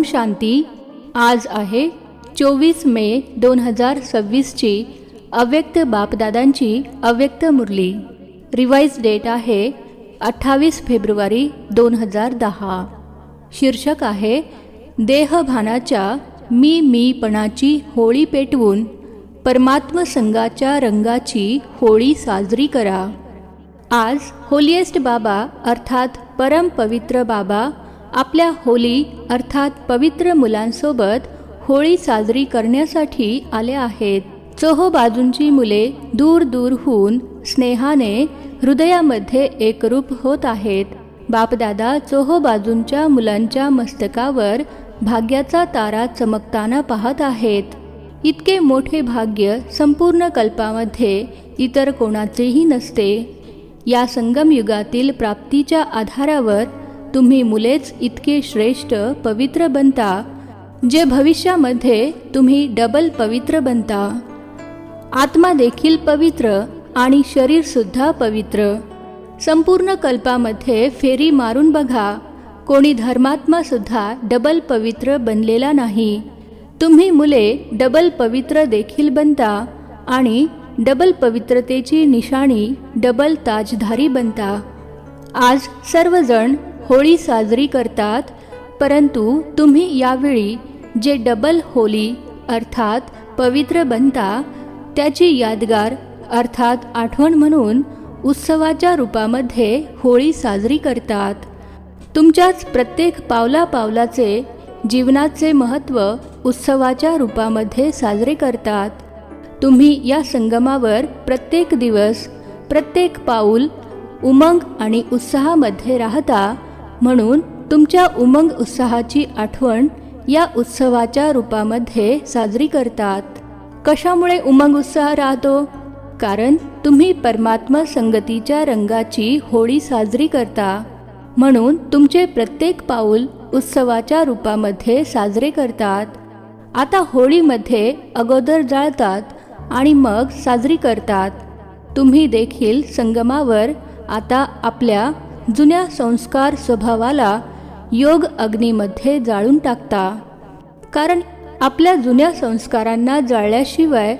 शांती. आज आहे 24 मे 2026ची अव्यक्त बापदादांची अव्यक्त मुरली. रिवाइज डेट आहे 28 फेब्रुवारी 2010. शीर्षक आहे देहभानाच्या मीपणाची होळी पेटवून परमात्म संघाच्या रंगाची होळी साजरी करा. आज होलिएस्ट बाबा अर्थात परम पवित्र बाबा आपल्या होली अर्थात पवित्र मुलांसोबत होळी साजरी करण्यासाठी आले आहेत. चोहोबाजूंची मुले दूर दूरहून स्नेहाने हृदयामध्ये एकरूप होत आहेत. बापदादा चोहोबाजूंच्या मुलांच्या मस्तकावर भाग्याचा तारा चमकताना पाहत आहेत. इतके मोठे भाग्य संपूर्ण कल्पामध्ये इतर कोणाचेही नसते. या संगम युगातील प्राप्तीच्या आधारावर तुम्ही मुलेच इतके श्रेष्ठ पवित्र बनता, जे भविष्यामध्ये तुम्ही डबल पवित्र बनता. आत्मा देखील पवित्र आणि शरीर सुद्धा पवित्र. संपूर्ण कल्पामध्ये फेरी मारून बघा, कोणी धर्मात्मा सुद्धा डबल पवित्र बनलेला नाही. तुम्ही मुले डबल पवित्र देखील बनता आणि डबल पवित्रतेची निशाणी डबल ताजधारी बनता. आज सर्वजण होळी साजरी करतात, परंतु तुम्ही यावेळी जे डबल होली अर्थात पवित्र बनता त्याची यादगार अर्थात आठवण म्हणून उत्सवाच्या रूपामध्ये होळी साजरी करतात. तुमच्याच प्रत्येक पावलापावलाचे जीवनाचे महत्त्व उत्सवाच्या रूपामध्ये साजरे करतात. तुम्ही या संगमावर प्रत्येक दिवस प्रत्येक पाऊल उमंग आणि उत्साहामध्ये राहता, म्हणून तुमच्या उमंग उत्साहाची आठवण या उत्सवाच्या रूपामध्ये साजरी करतात. कशामुळे उमंग उत्साह राहतो? कारण तुम्ही परमात्मा संगतीच्या रंगाची होळी साजरी करता, म्हणून तुमचे प्रत्येक पाऊल उत्सवाच्या रूपामध्ये साजरे करतात. आता होळीमध्ये अगोदर जाळतात आणि मग साजरी करतात. तुम्ही देखील संगमावर आता आपल्या जुन्या संस्कार स्वभावाला योग अग्नीमध्ये जाळून टाकता. कारण आपल्या जुन्या संस्कारांना जाळल्याशिवाय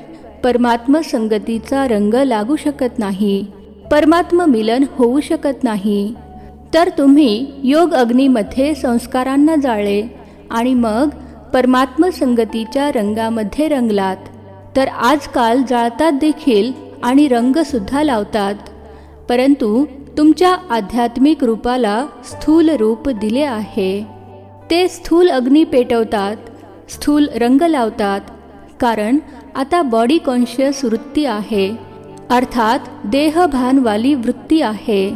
परमात्म संगतीचा रंग लागू शकत नाही, परमात्म मिलन होऊ शकत नाही. तर तुम्ही योग अग्नीमध्ये संस्कारांना जाळले आणि मग परमात्म संगतीच्या रंगामध्ये रंगलात. तर आजकाल जाळतात देखील आणि रंगसुद्धा लावतात, परंतु तुमच्या आध्यात्मिक रूपाला स्थूल रूप दिले आहे. ते स्थूल अग्नी पेटवतात, स्थूल रंग लावतात, कारण आता बॉडी कॉन्शियस वृत्ती आहे अर्थात देहभानवाली वृत्ती आहे.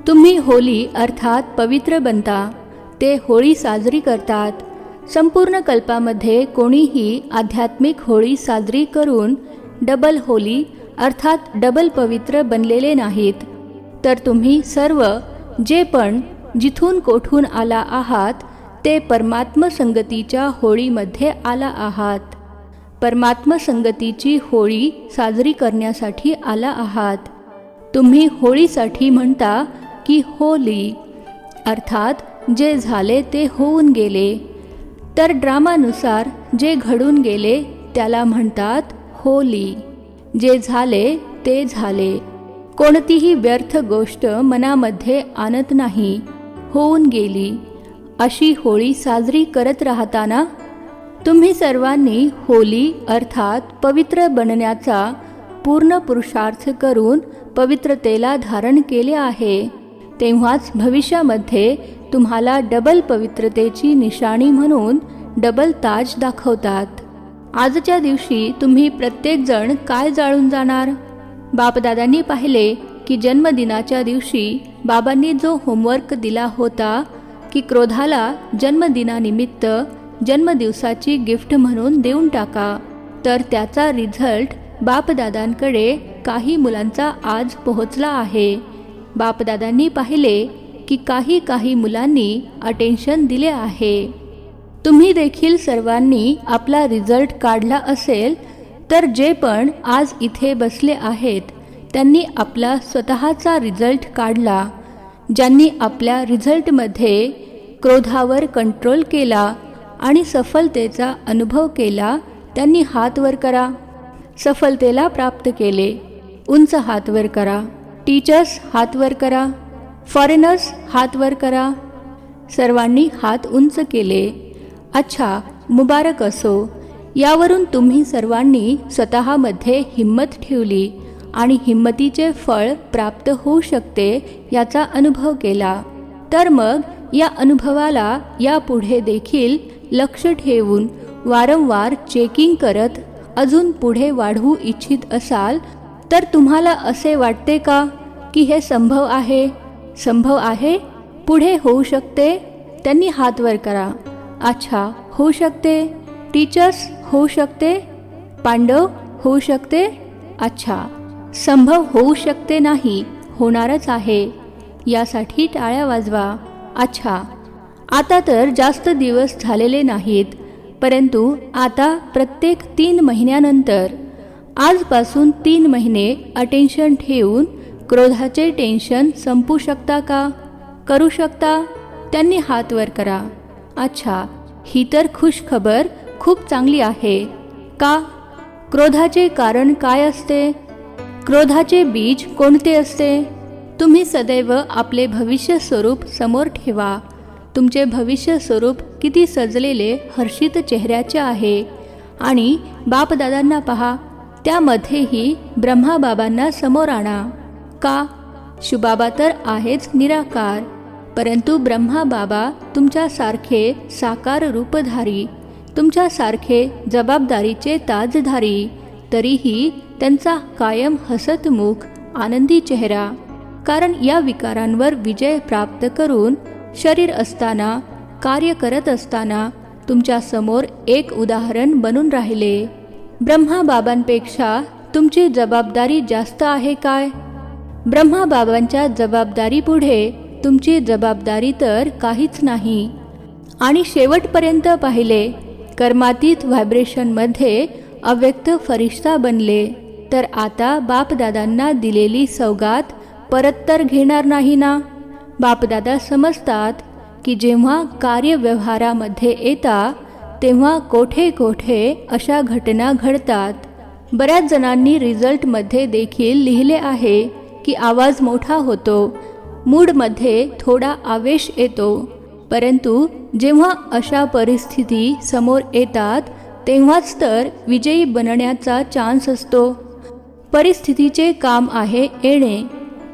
तुम्ही होली अर्थात पवित्र बनता, ते होळी साजरी करतात. संपूर्ण कल्पामध्ये कोणीही आध्यात्मिक होळी साजरी करून डबल होली अर्थात डबल पवित्र बनलेले नाहीत. तर तुम्ही सर्व जे पण जिथून कोठून आला आहात ते परमात्म संगतीच्या होळीमध्ये आला आहात. परमात्म संगतीची होळी साजरी करण्यासाठी आला आहात. तुम्ही होळीसाठी म्हणता की होली अर्थात जे झाले ते होऊन गेले. तर ड्रामानुसार जे घडून गेले त्याला म्हणतात होली. जे झाले ते झाले. कोणतीही व्यर्थ गोष्ट मनामध्ये आणत नाही, होऊन गेली. अशी होळी साजरी करत राहताना तुम्ही सर्वांनी होली अर्थात पवित्र बनण्याचा पूर्ण पुरुषार्थ करून पवित्रतेला धारण केले आहे. तेव्हाच भविष्यामध्ये तुम्हाला डबल पवित्रतेची निशाणी म्हणून डबल ताज दाखवतात. आजच्या दिवशी तुम्ही प्रत्येकजण काय जाळून जाणार? बापदादांनी पाहिले की जन्मदिनाच्या दिवशी बाबांनी जो होमवर्क दिला होता की क्रोधाला जन्मदिनानिमित्त जन्मदिवसाची गिफ्ट म्हणून देऊन टाका, तर त्याचा रिझल्ट बापदादांकडे काही मुलांचा आज पोहोचला आहे. बापदादांनी पाहिले की काही मुलांनी अटेन्शन दिले आहे. तुम्ही देखील सर्वांनी आपला रिझल्ट काढला असेल, तर जे पण आज इथे बसले आहेत त्यांनी आपला स्वतःचा रिझल्ट काढला. ज्यांनी आपल्या रिझल्टमध्ये क्रोधावर कंट्रोल केला आणि सफलतेचा अनुभव केला त्यांनी हात वर करा. सफलतेला प्राप्त केले, उंच हात वर करा. टीचर्स हात वर करा. फॉरेनर्स हात वर करा. सर्वांनी हात उंच केले. अच्छा, मुबारक असो. यावरून तुम्ही सर्वांनी स्वतःमध्ये हिम्मत ठेवली आणि हिम्मतीचे फळ प्राप्त होऊ शकते याचा अनुभव केला. तर मग या अनुभवाला यापुढे देखील लक्ष ठेवून वारंवार चेकिंग करत अजून पुढे वाढवू इच्छित असाल तर तुम्हाला असे वाटते का की हे संभव आहे? संभव आहे, पुढे होऊ शकते? त्यांनी हात वर करा. अच्छा, होऊ शकते. टीचर्स होऊ शकते. पांडव होऊ शकते. अच्छा, संभव होऊ शकते नाही, होणारच आहे. यासाठी टाळ्या वाजवा. अच्छा, आता तर जास्त दिवस झालेले नाहीत, परंतु आता प्रत्येक 3 महिन्यानंतर आजपासून 3 महिने अटेन्शन ठेवून क्रोधाचे टेन्शन संपू शकता का? करू शकता? त्यांनी हात वर करा. अच्छा, ही तर खुश खबर खूप चांगली आहे. का? क्रोधाचे कारण काय असते? क्रोधाचे बीज कोणते असते? तुम्ही सदैव आपले भविष्य स्वरूप समोर ठेवा. तुमचे भविष्य स्वरूप किती सजलेले हर्षित चेहऱ्याचे आहे. आणि बापदादांना पहा, त्यामध्येही ब्रह्माबाबांना समोर आणा. का? शिवबाबा तर आहेच निराकार, परंतु ब्रह्माबाबा तुमच्यासारखे साकार रूपधारी, तुमच्यासारखे जबाबदारीचे ताजधारी, तरीही त्यांचा कायम हसतमुख आनंदी चेहरा. कारण या विकारांवर विजय प्राप्त करून शरीर असताना, कार्य करत असताना तुमच्या समोर एक उदाहरण बनून राहिले. ब्रह्माबाबांपेक्षा तुमची जबाबदारी जास्त आहे काय? ब्रह्माबाबांच्या जबाबदारीपुढे तुमची जबाबदारी तर काहीच नाही. आणि शेवटपर्यंत पाहिले, कर्मातीत व्हायब्रेशनमध्ये अव्यक्त फरिश्ता बनले, तर आता बापदादांना दिलेली सौगात परत तर घेणार नाही ना? बापदादा समजतात की जेव्हा कार्यव्यवहारामध्ये येता तेव्हा कोठे कोठे अशा घटना घडतात. बऱ्याच जणांनी रिझल्टमध्ये देखील लिहिले आहे की आवाज मोठा होतो, मूडमध्ये थोडा आवेश येतो, परंतु जेव्हा अशा परिस्थिती समोर येतात तेव्हाच तर विजयी बनण्याचा चान्स असतो. परिस्थितीचे काम आहे येणे,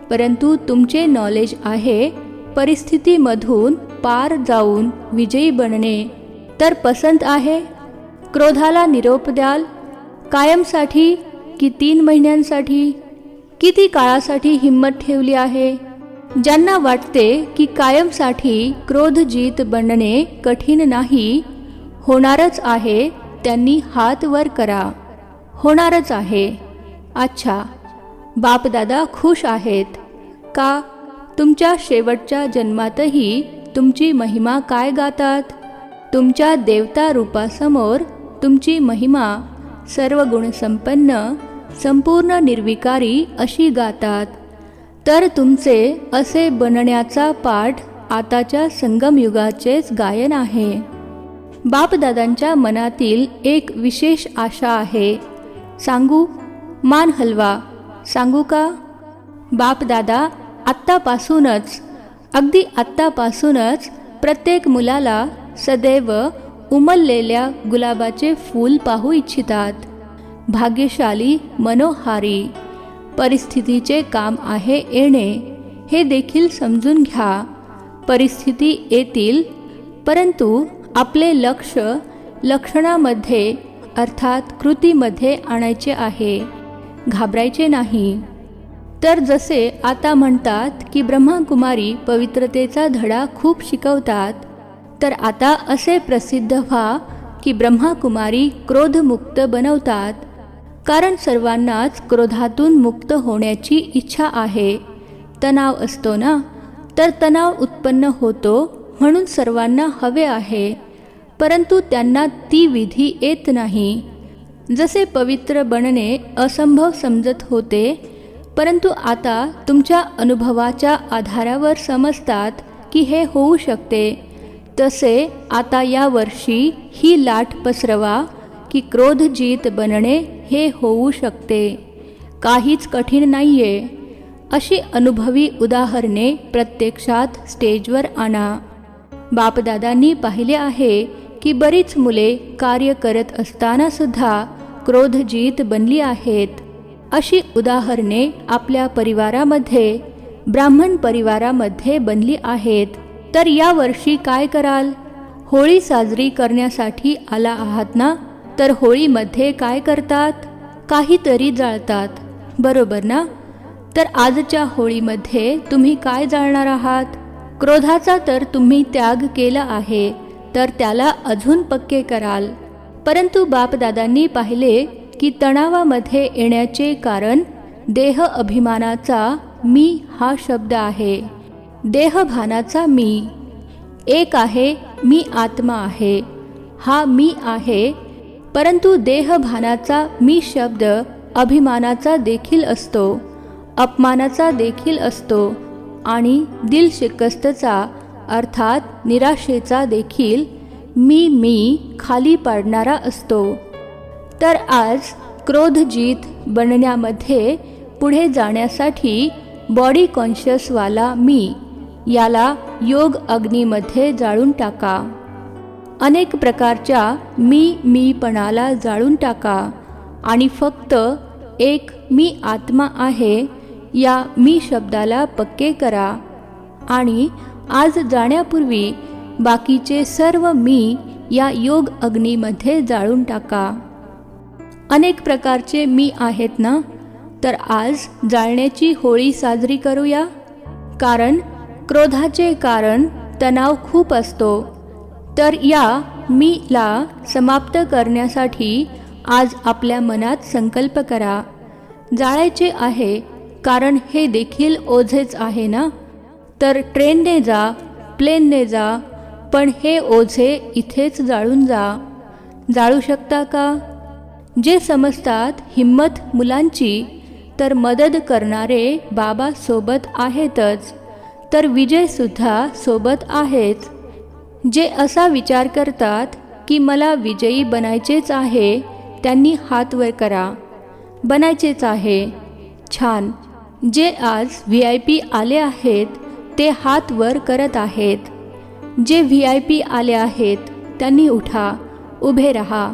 परंतु तुमचे नॉलेज आहे परिस्थितीमधून पार जाऊन विजयी बनणे. तर पसंत आहे? क्रोधाला निरोप द्याल? कायमसाठी की 3 महिन्यांसाठी? किती काळासाठी हिम्मत ठेवली आहे? ज्यांना वाटते की कायमसाठी क्रोधजीत बनणे कठीण नाही, होणारच आहे, त्यांनी हात वर करा. होणारच आहे. अच्छा, बापदादा खुश आहेत. का? तुमच्या शेवटच्या जन्मातही तुमची महिमा काय गातात? तुमच्या देवता रूपासमोर तुमची महिमा सर्व गुणसंपन्न, संपूर्ण निर्विकारी अशी गातात. तर तुमचे असे बनण्याचा पाठ आताच्या संगमयुगाचेच गायन आहे. बापदादांच्या मनातील एक विशेष आशा आहे. सांगू? मान हलवा. सांगू का? बापदादा आत्तापासूनच, अगदी आत्तापासूनच प्रत्येक मुलाला सदैव उमललेल्या गुलाबाचे फूल पाहू इच्छितात. भाग्यशाली, मनोहारी. परिस्थितीचे काम आहे येणे, हे देखील समजून घ्या. परिस्थिती येतील, परंतु आपले लक्ष लक्षणामध्ये अर्थात कृतीमध्ये आणायचे आहे. घाबरायचे नाही. तर जसे आता म्हणतात की ब्रह्माकुमारी पवित्रतेचा धडा खूप शिकवतात, तर आता असे प्रसिद्ध व्हा की ब्रह्माकुमारी क्रोधमुक्त बनवतात. कारण सर्वांनाच क्रोधातून मुक्त होण्याची इच्छा आहे. तणाव असतो ना, तर तणाव उत्पन्न होतो, म्हणून सर्वांना हवे आहे, परंतु त्यांना ती विधी येत नाही. जसे पवित्र बनणे असंभव समजत होते, परंतु आता तुमच्या अनुभवाच्या आधारावर समजतात की हे होऊ शकते. तसे आता या वर्षी ही लाट पसरवा की क्रोधजीत बनणे हे होऊ शकते, काहीच कठीण नाहीये. अशी अनुभवी उदाहरणे प्रत्यक्षात स्टेजवर आणा. बापदादांनी पाहिले आहे की बरीच मुले कार्य करत असताना सुद्धा क्रोधजीत बनली आहेत. अशी उदाहरणे आपल्या परिवारामध्ये, ब्राह्मण परिवारामध्ये बनली आहेत. तर या वर्षी काय कराल? होळी साजरी करण्यासाठी आला आहात ना, तर होळीमध्ये काय करतात? काहीतरी जाळतात, बरोबर ना? तर आजच्या होळीमध्ये तुम्ही काय जाळणार आहात? क्रोधाचा तर तुम्ही त्याग केला आहे, तर त्याला अजून पक्के कराल. परंतु बापदादांनी पाहिले की तणावामध्ये येण्याचे कारण देह अभिमानाचा मी हा शब्द आहे. देहभानाचा मी. एक आहे मी आत्मा आहे, हा मी आहे. परंतु देहभानाचा मी शब्द अभिमानाचा देखील असतो, अपमानाचा देखील असतो आणि दिल शिकस्तचा अर्थात निराशेचा देखील मी खाली पाडणारा असतो. तर आज क्रोधजीत बनण्यामध्ये पुढे जाण्यासाठी बॉडी कॉन्शियसवाला मी याला योग अग्नीमध्ये जाळून टाका. अनेक प्रकारच्या मीपणाला जाळून टाका आणि फक्त एक मी आत्मा आहे या मी शब्दाला पक्के करा. आणि आज जाण्यापूर्वी बाकीचे सर्व मी या योग अग्नीमध्ये जाळून टाका. अनेक प्रकारचे मी आहेत ना, तर आज जाळण्याची होळी साजरी करूया. कारण क्रोधाचे कारण तणाव खूप असतो. तर या मीला समाप्त करण्यासाठी आज आपल्या मनात संकल्प करा. जाळायचे आहे, कारण हे देखील ओझेच आहे ना. तर ट्रेनने जा, प्लेनने जा, पण हे ओझे इथेच जाळून जा. जाळू शकता का? जे समजतात हिम्मत मुलांची, तर मदत करणारे बाबा सोबत आहेतच, तर विजयसुद्धा सोबत आहेच. जे असा विचार करतात की मला विजयी बनायचेच आहे, त्यांनी हात वर करा. बनायचेच आहे. छान. जे आज VIP आले आहेत ते हात वर करत आहेत. जे VIP आले आहेत त्यांनी उठा, उभे रहा.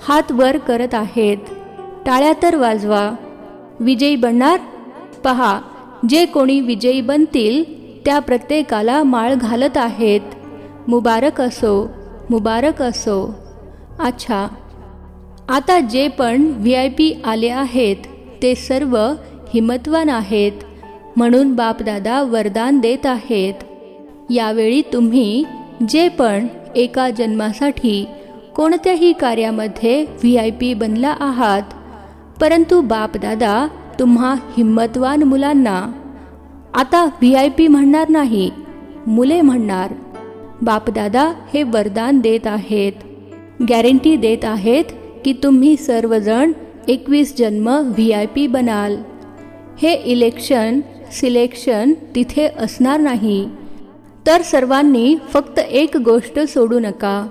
हात वर करत आहेत. टाळ्या तर वाजवा. विजयी बनणार? पहा, जे कोणी विजयी बनतील त्या प्रत्येकाला माळ घालत आहेत. मुबारक असो, मुबारक असो. अच्छा, आता जे पण VIP आले आहेत ते सर्व हिम्मतवान आहेत, म्हणून बापदादा वरदान देत आहेत. यावेळी तुम्ही जे पण एका जन्मासाठी कोणत्याही कार्यामध्ये VIP बनला आहात, परंतु बापदादा तुम्हा हिम्मतवान मुलांना आता VIP म्हणणार नाही, मुले म्हणणार. बापदादा हे वरदान देत आहेत, गॅरंटी देत आहेत की तुम्ही सर्वजण 21 जन्म VIP बनाल. हे इलेक्शन सिलेक्शन तिथे असणार नाही. तर सर्वांनी फक्त एक गोष्ट सोडू नका.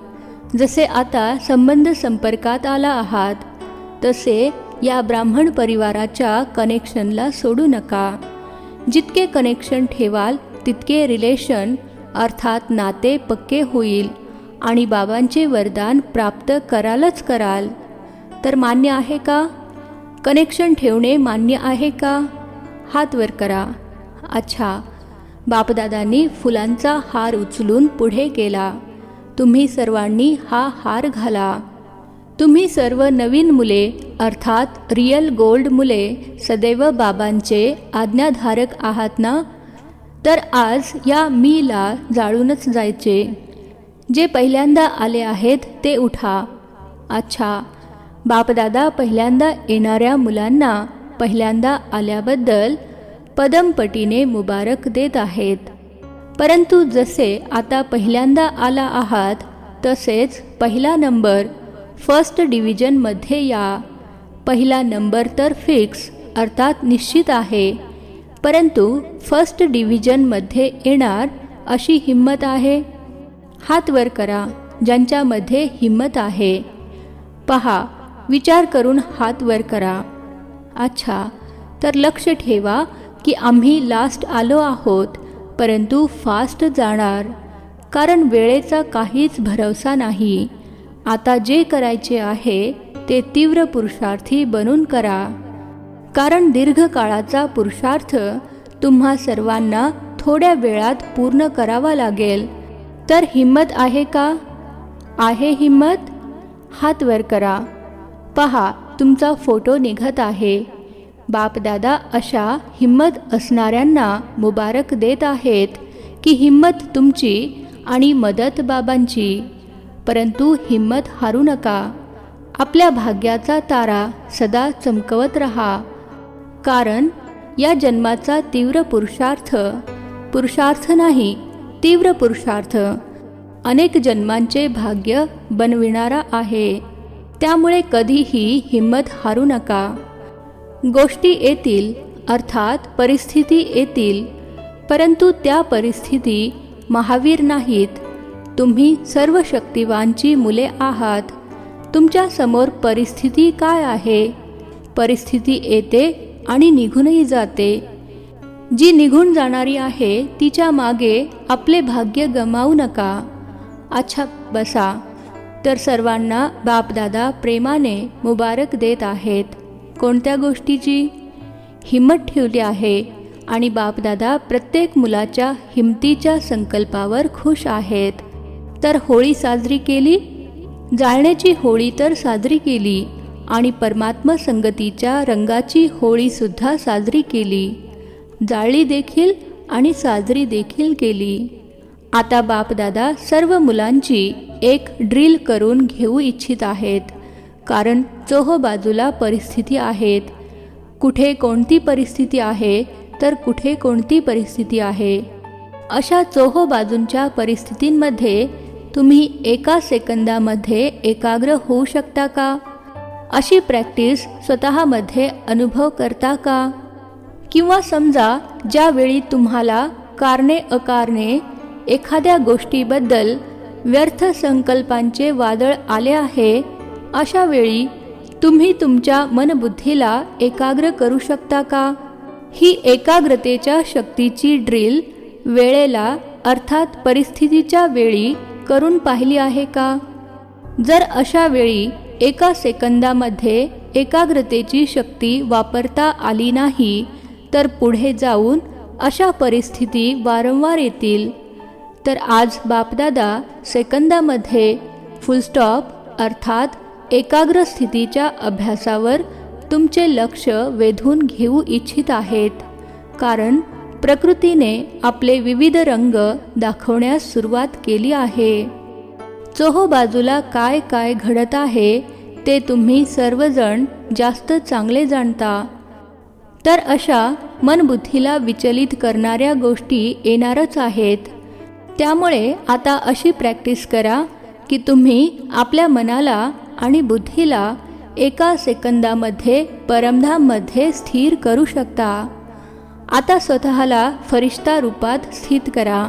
जसे आता संबंध संपर्कात आला आहात, तसे या ब्राह्मण परिवाराच्या कनेक्शनला सोडू नका. जितके कनेक्शन ठेवाल तितके रिलेशन अर्थात नाते पक्के होईल आणि बाबांचे वरदान प्राप्त करालच कराल. तर मान्य आहे का? कनेक्शन ठेवणे मान्य आहे का? हात वर करा. अच्छा. बापदादांनी फुलांचा हार उचलून पुढे केला. तुम्ही सर्वांनी हा हार घाला. तुम्ही सर्व नवीन मुले अर्थात रियल गोल्ड मुले सदैव बाबांचे आज्ञाधारक आहात ना. तर आज या मीला जाळूनच जायचे. जे पहिल्यांदा आले आहेत ते उठा. अच्छा. बापदादा पहिल्यांदा येणाऱ्या मुलांना पहिल्यांदा आल्याबद्दल पदमपटीने मुबारक देत आहेत. परंतु जसे आता पहिल्यांदा आला आहात, तसेच पहिला नंबर फर्स्ट डिव्हिजनमध्ये या. पहिला नंबर तर फिक्स अर्थात निश्चित आहे, परंतु फर्स्ट डिव्हिजनमध्ये येणार अशी हिम्मत आहे. हात वर करा ज्यांच्यामध्ये हिम्मत आहे. पहा, विचार करून हात वर करा. अच्छा, तर लक्ष ठेवा की आम्ही लास्ट आलो आहोत, परंतु फास्ट जाणार, कारण वेळेचा काहीच भरवसा नाही. आता जे करायचे आहे ते तीव्र पुरुषार्थी बनून करा, कारण दीर्घकाळाचा पुरुषार्थ तुम्हा सर्वांना थोड्या वेळात पूर्ण करावा लागेल. तर हिम्मत आहे का? आहे हिम्मत? हात वर करा. पहा, तुमचा फोटो निघत आहे. बापदादा अशा हिम्मत असणाऱ्यांना मुबारक देत आहेत की हिम्मत तुमची आणि मदत बाबांची. परंतु हिम्मत हारू नका. आपल्या भाग्याचा तारा सदा चमकवत रहा, कारण या जन्माचा तीव्र पुरुषार्थ नाही, तीव्र पुरुषार्थ अनेक जन्मांचे भाग्य बनविणारा आहे. त्यामुळे कधीही हिम्मत हारू नका. गोष्टी येतील, अर्थात परिस्थिती येतील, परंतु त्या परिस्थिती महावीर नाहीत. तुम्ही सर्व शक्तिवानची मुले आहात. तुमच्या समोर परिस्थिती काय आहे? परिस्थिती येते आणि निघूनही जाते. जी निघून जाणारी आहे तिच्या मागे आपले भाग्य गमावू नका. अच्छा, बसा. तर सर्वांना बापदादा प्रेमाने मुबारक देत आहेत. कोणत्या गोष्टीची? हिम्मत ठेवली आहे आणि बापदादा प्रत्येक मुलाच्या हिमतीच्या संकल्पावर खुश आहेत. तर होळी साजरी केली, जाळण्याची होळी तर साजरी केली आणि परमात्मा संगतीच्या रंगाची होळीसुद्धा साजरी केली, जाळली देखील आणि साजरी देखील केली. आता बापदादा सर्व मुलांची एक ड्रिल करून घेऊ इच्छित आहेत, कारण चोहो बाजूला परिस्थिती आहेत. कुठे कोणती परिस्थिती आहे तर कुठे कोणती परिस्थिती आहे. अशा चोहो बाजूंच्या परिस्थितींमध्ये तुम्ही एका सेकंदामध्ये एकाग्र होऊ शकता का? अशी प्रॅक्टिस स्वतःमध्ये अनुभव करता का? किंवा समजा ज्यावेळी तुम्हाला कारणे अकारणे एखाद्या गोष्टीबद्दल व्यर्थ संकल्पांचे वादळ आले आहे, अशा वेळी तुम्ही तुमच्या मनबुद्धीला एकाग्र करू शकता का? ही एकाग्रतेच्या शक्तीची ड्रिल वेळेला अर्थात परिस्थितीच्या वेळी करून पाहिली आहे का? जर अशा वेळी एका सेकंदामध्ये एकाग्रतेची शक्ती वापरता आली नाही, तर पुढे जाऊन अशा परिस्थिती वारंवार येतील. तर आज बापदादा सेकंदामध्ये फुलस्टॉप अर्थात एकाग्र स्थितीच्या अभ्यासावर तुमचे लक्ष वेधून घेऊ इच्छित आहेत, कारण प्रकृतीने आपले विविध रंग दाखवण्यास सुरुवात केली आहे. चोहो बाजूला काय काय घडत आहे ते तुम्ही सर्वजण जास्त चांगले जाणता. तर अशा मनबुद्धीला विचलित करणाऱ्या गोष्टी येणारच आहेत. त्यामुळे आता अशी प्रॅक्टिस करा की तुम्ही आपल्या मनाला आणि बुद्धीला एका सेकंदामध्ये परमधाममध्ये स्थिर करू शकता. आता स्वतःला फरिश्ता रूपात स्थित करा.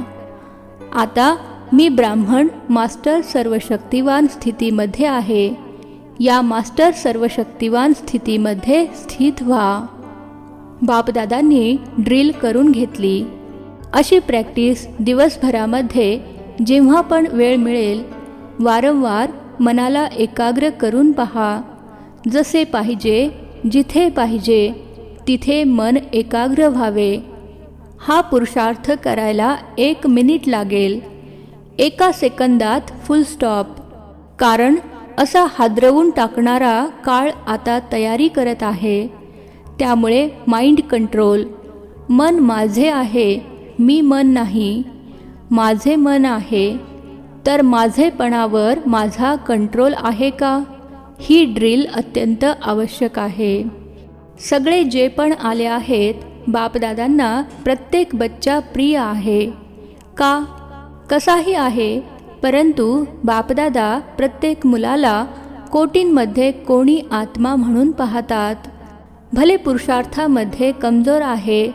आता मी ब्राह्मण मास्टर सर्वशक्तिवान स्थितीमध्ये आहे. या मास्टर सर्वशक्तिवान स्थितीमध्ये स्थित व्हा. बापदादांनी ड्रिल करून घेतली. अशी प्रॅक्टिस दिवसभरामध्ये जेव्हा पण वेळ मिळेल वारंवार मनाला एकाग्र करून पहा. जसे पाहिजे, जिथे पाहिजे तिथे मन एकाग्र व्हावे. हा पुरुषार्थ करायला 1 मिनिट लागेल. एका सेकंदात फुल स्टॉप. कारण असा हादरवून टाकणारा काळ आता तयारी करत आहे. त्यामुळे माइंड कंट्रोल. मन माझे आहे, मी मन नाही. माझे मन आहे, तर माझेपणावर माझा कंट्रोल आहे का? ही ड्रिल अत्यंत आवश्यक आहे. सगळे जे पण आले आहेत बापदादांना प्रत्येक बच्चा प्रिय आहे का? कसाही आहे, परंतु बापदादा प्रत्येक मुलाला कोटींमध्ये कोणी आत्मा म्हणून पाहतात. भले पुरुषार्थामध्ये कमजोर आहे,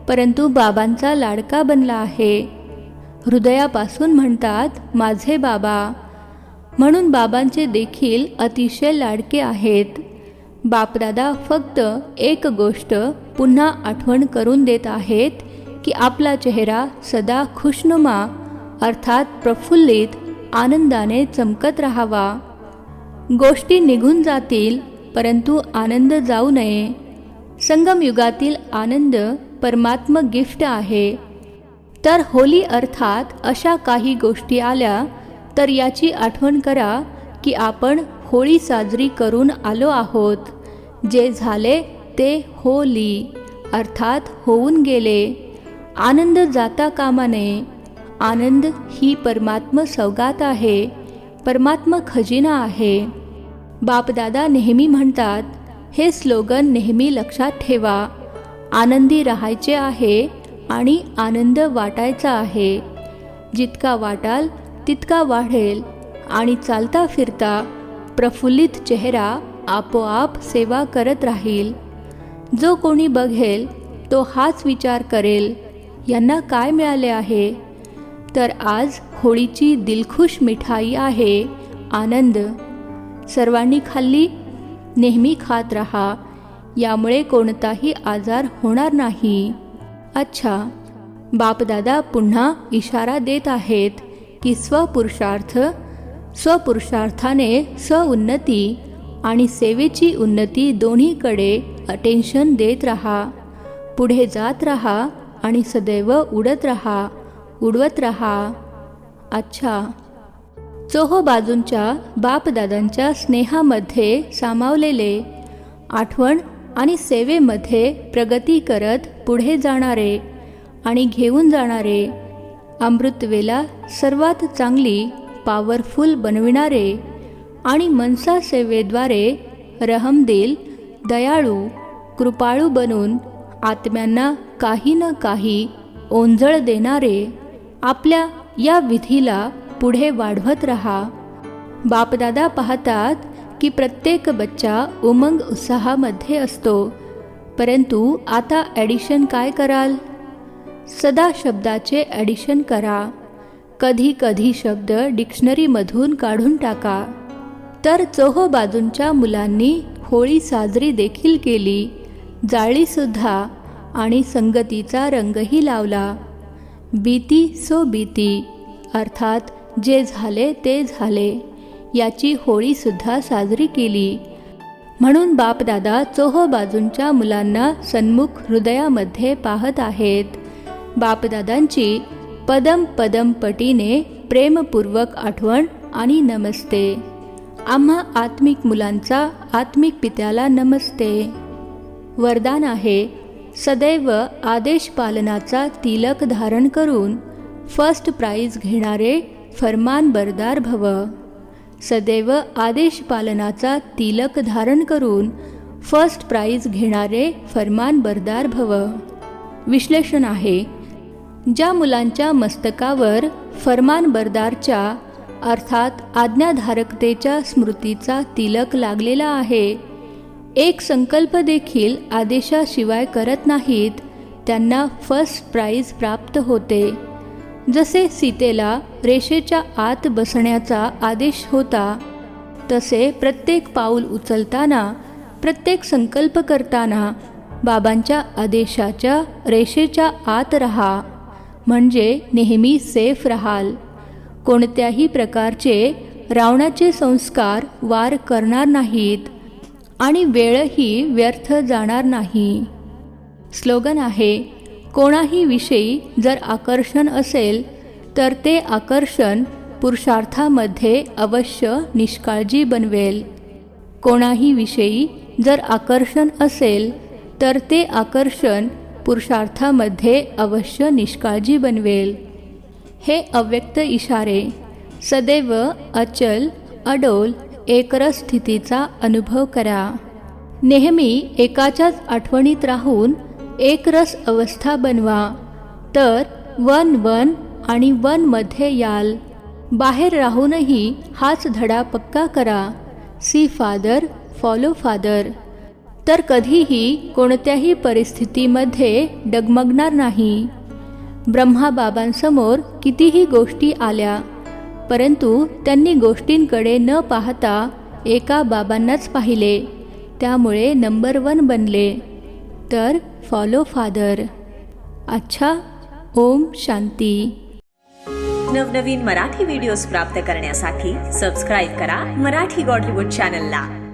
परंतु बाबांचा लाडका बनला आहे. हृदयापासून म्हणतात माझे बाबा, म्हणून बाबांचे देखील अतिशय लाडके आहेत. बापदादा फक्त एक गोष्ट पुन्हा आठवण करून देत आहेत की आपला चेहरा सदा खुशनुमा अर्थात प्रफुल्लित आनंदाने चमकत राहावा. गोष्टी निघून जातील परंतु आनंद जाऊ नये. संगमयुगातील आनंद परमात्म गिफ्ट आहे. तर होली अर्थात अशा काही गोष्टी आल्या तर याची आठवण करा की आपण होळी साजरी करून आलो आहोत. जे झाले ते होली अर्थात होऊन गेले. आनंद जाता कामा नये. आनंद ही परमात्म सौगात आहे, परमात्म खजिना आहे. बापदादा नेहमी म्हणतात, हे स्लोगन नेहमी लक्षात ठेवा. आनंदी राहायचे आहे आणि आनंद वाटायचा आहे. जितका वाटाल तितका वाढेल आणि चालता फिरता प्रफुल्लित चेहरा आपोआप सेवा करत राहील. जो कोणी बघेल तो हाच विचार करेल, यांना काय मिळाले आहे. तर आज होळीची दिलखुश मिठाई आहे आनंद. सर्वांनी खाल्ली, नेहमी खात राहा, यामुळे कोणताही आजार होणार नाही. अच्छा, बापदादा पुन्हा इशारा देत आहेत की स्वपुरुषार्थाने स्वउन्नती आणि सेवेची उन्नती दोन्हीकडे अटेन्शन देत राहा. पुढे जात राहा आणि सदैव उडवत राहा. अच्छा, चोहो बाजूंच्या बापदादांच्या स्नेहामध्ये सामावलेले, आठवण आणि सेवेमध्ये प्रगती करत पुढे जाणारे आणि घेऊन जाणारे, अमृतवेला सर्वात चांगली पॉवरफुल बनविणारे आणि मनसा सेवेद्वारे रहमदिल, दयाळू, कृपाळू बनून आत्म्यांना काही न काही ओंजळ देणारे, आपल्या या विधीला पुढे वाढवत राहा. बापदादा पाहतात की प्रत्येक बच्चा उमंग उत्साहामध्ये असतो, परंतु आता ॲडिशन काय कराल? सदा शब्दाचे ॲडिशन करा. कधी कधी शब्द डिक्शनरीमधून काढून टाका. तर चोहो बाजूंच्या मुलांनी होळी साजरी देखील केली, जाळलीसुद्धा आणि संगतीचा रंगही लावला. बीती सो बीती अर्थात जे झाले ते झाले, याची होळीसुद्धा साजरी केली. म्हणून बापदादा चोहो बाजूंच्या मुलांना सन्मुख हृदयामध्ये पाहत आहेत. बापदादांची पदम पदम पटीने प्रेमपूर्वक आठवण आणि नमस्ते. आम्हा आत्मिक मुलांचा आत्मिक पित्याला नमस्ते. वरदान आहे, सदैव आदेश पालनाचा तिलक धारण करून फर्स्ट प्राइज घेणारे फरमानबरदार भव. सदैव आदेश पालनाचा तिलक धारण करून फर्स्ट प्राइज घेणारे फरमानबरदार भव. विश्लेषण आहे, ज्या मुलांच्या मस्तकावर फरमानबरदारच्या अर्थात आज्ञाधारकतेच्या स्मृतीचा तिलक लागलेला आहे, एक संकल्प देखील आदेशाशिवाय करत नाहीत, त्यांना फर्स्ट प्राइज प्राप्त होते. जसे सीतेला रेषेच्या आत बसण्याचा आदेश होता, तसे प्रत्येक पाऊल उचलताना, प्रत्येक संकल्प करताना बाबांच्या आदेशाच्या रेषेच्या आत राहा, म्हणजे नेहमी सेफ राहाल. कोणत्याही प्रकारचे रावणाचे संस्कार वार करणार नाहीत आणि वेळही व्यर्थ जाणार नाही. स्लोगन आहे, कोणाही विषयी जर आकर्षण असेल तर ते आकर्षण पुरुषार्थामध्ये अवश्य निष्काळजी बनवेल. कोणाही विषयी जर आकर्षण असेल तर ते आकर्षण पुरुषार्थामध्ये अवश्य निष्काळजी बनवेल. हे अव्यक्त इशारे सदैव अचल अडोल एकरस स्थितीचा अनुभव करा. नेहमी एकाच्याच आठवणीत राहून एकरस अवस्था बनवा, तर वन आणि मध्ये याल. बाहेर राहूनही हाच धडा पक्का करा, सी फादर फॉलो फादर. तर कधीही कोणत्याही परिस्थितीमध्ये डगमगणार नाही. ब्रह्माबाबांसमोर कितीही गोष्टी आल्या, परंतु त्यांनी गोष्टींकडे न पाहता एका बाबांनाच पाहिले, त्यामुळे नंबर 1 बनले. तर फॉलो फादर. अच्छा. ओम शांती. नवनवीन मराठी व्हिडिओज प्राप्त करण्यासाठी सबस्क्राईब करा मराठी गॉडलीवूड चॅनलला.